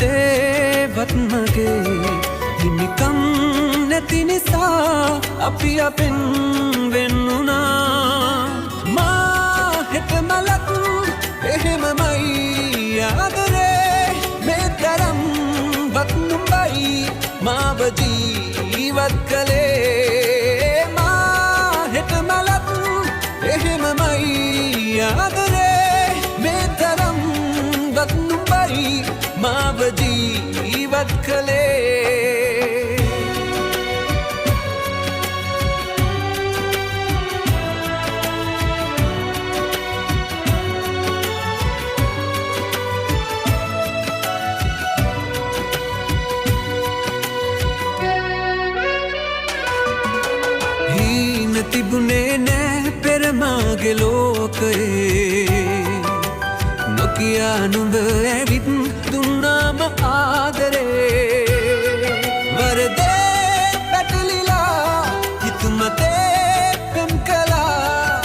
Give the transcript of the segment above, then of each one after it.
හිතේවත් මගේ හිමිකම් නැති නිසා අපි අපෙන් වෙන්නුනා මා හෙට මලක් එහෙමමයි ආදරේ මේ තරම් වත් නුඹයි මාව ජීවත් කළේ මා හෙට මලක් එහෙමමයි ආදරේ මේ තරම් වත් නුඹයි මාව ජීවත් කළේ හීන තිබුණේ නෑ පෙර මාගේ ලෝකයේ නොකියා නුඹ ඇවිත් දුන්නාම ආදරේ වරදේ පැටලිලා හිතුමතේ පෙම් කළා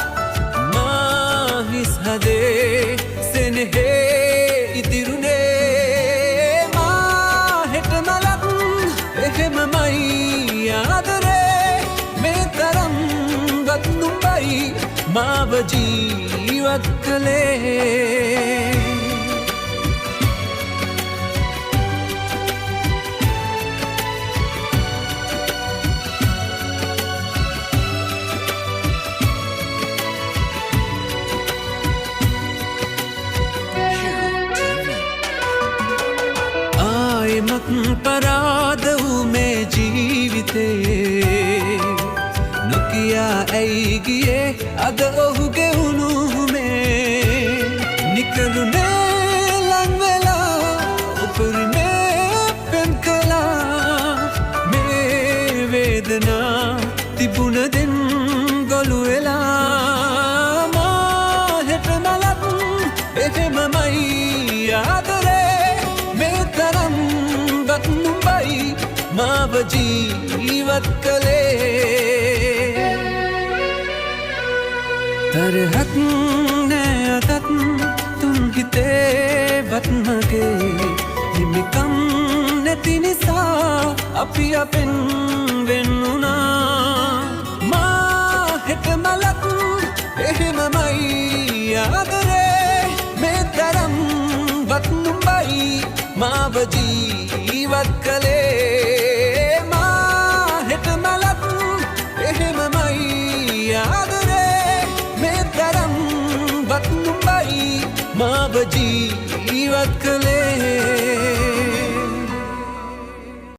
මා හිස් හදේ සෙනෙහේ ඉතිරුනේ මා හෙට මලක් එහෙමමයි ආදරේ මේ තරම් වත් නුඹයි මාව ජීවත් කළේ ආයෙමත් පරාද වූ මේ ජීවිතේ නොකියා ඇයි ගියේ අද ඔහුගේ උණුහුමේ නිකරුණේ ලං වෙලා උපරිමේ පෙම් කළා මේ වේදනා තිබුණ දෙන් ගොළු වෙලා මා හෙට මලක් එහෙමමයි ආදරේ මේ තරම් වත් නුඹයි මාව ජීවත් කළේ තරහක් නෑ අදත් තුන් හිතේවත් මගේ හිමිකම් නැති නිසා අපි අපෙන් වෙන්නුනා මා හෙට මලක් එහෙමමයි ආදරේ මේ තරම් වත් නුඹයි මාව ජීවත් කළේ මා හෙට මලක් එහෙමමයි ආදරේ මේ තරම් වත් නුඹයි මාව ජීවත් කළේ